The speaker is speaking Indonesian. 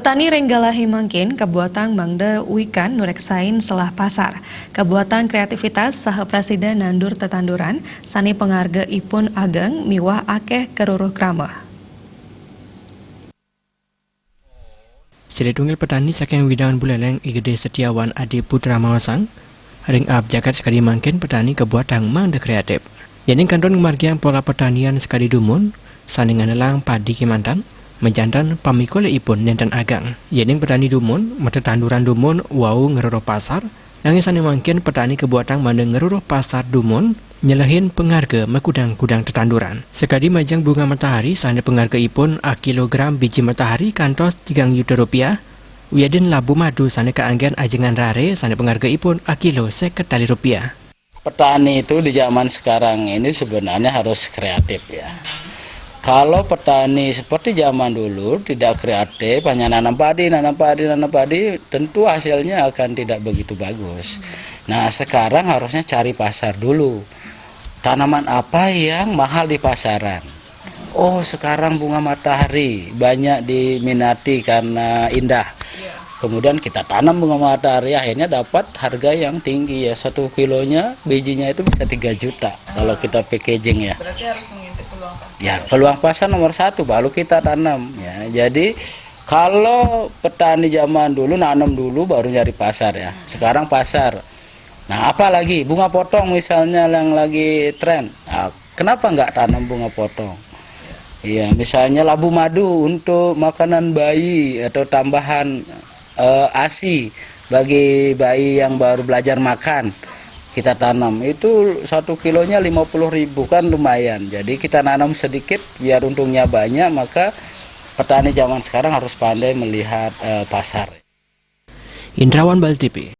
Petani Renggalahi Mangkin, Kabuatan Mangda Uikan Nureksain Selah Pasar. Kabuatan Kreativitas saha Presiden Nandur Tetanduran, sani pengarga ipun ageng miwah akeh keruruh krama. Sedetunggal petani saking Widangan Buleleng Igede Setiawan Adi Putra Mawasang, ring ab jagat sekali Mangkin petani Kabuatan Mangda Kreatif. Yening kanton margiang pola pertanian sekali dumun, saningan elang padi Kimantan, menjantan pamikole ipun nenten agang. Yening petani dumun, tetanduran dumun wau ngeruruh pasar, nangis sani Mangkin petani Kabuatan Mangda ngeruruh pasar dumun, nyelehin pengharga mekudang-kudang tetanduran. Sekali majang bunga matahari sani pengharga ipun a kilogram biji matahari kantos 3 juta rupiah. Wiadin labu madu sani keanggian ajengan rare sani pengharga ipun a kilo 50 tali rupiah. Petani itu di zaman sekarang ini sebenarnya harus kreatif ya. Kalau petani seperti zaman dulu tidak kreatif, hanya nanam padi, tentu hasilnya akan tidak begitu bagus. Nah sekarang harusnya cari pasar dulu. Tanaman apa yang mahal di pasaran? Oh sekarang bunga matahari banyak diminati karena indah. Kemudian kita tanam bunga matahari, akhirnya dapat harga yang tinggi ya. 1 kilonya bijinya itu bisa 3 juta kalau kita packaging ya. Berarti harus mengintip peluang pasar. Ya peluang pasar nomor 1 baru kita tanam ya. Jadi kalau petani zaman dulu nanam dulu baru nyari pasar ya. Sekarang pasar. Nah apalagi bunga potong misalnya yang lagi tren. Nah, kenapa nggak tanam bunga potong? Iya misalnya labu madu untuk makanan bayi atau tambahan ASI bagi bayi yang baru belajar makan. Kita tanam itu 1 kilonya 50.000 kan lumayan. Jadi kita nanam sedikit biar untungnya banyak, maka petani zaman sekarang harus pandai melihat pasar. Indrawan Bal TV.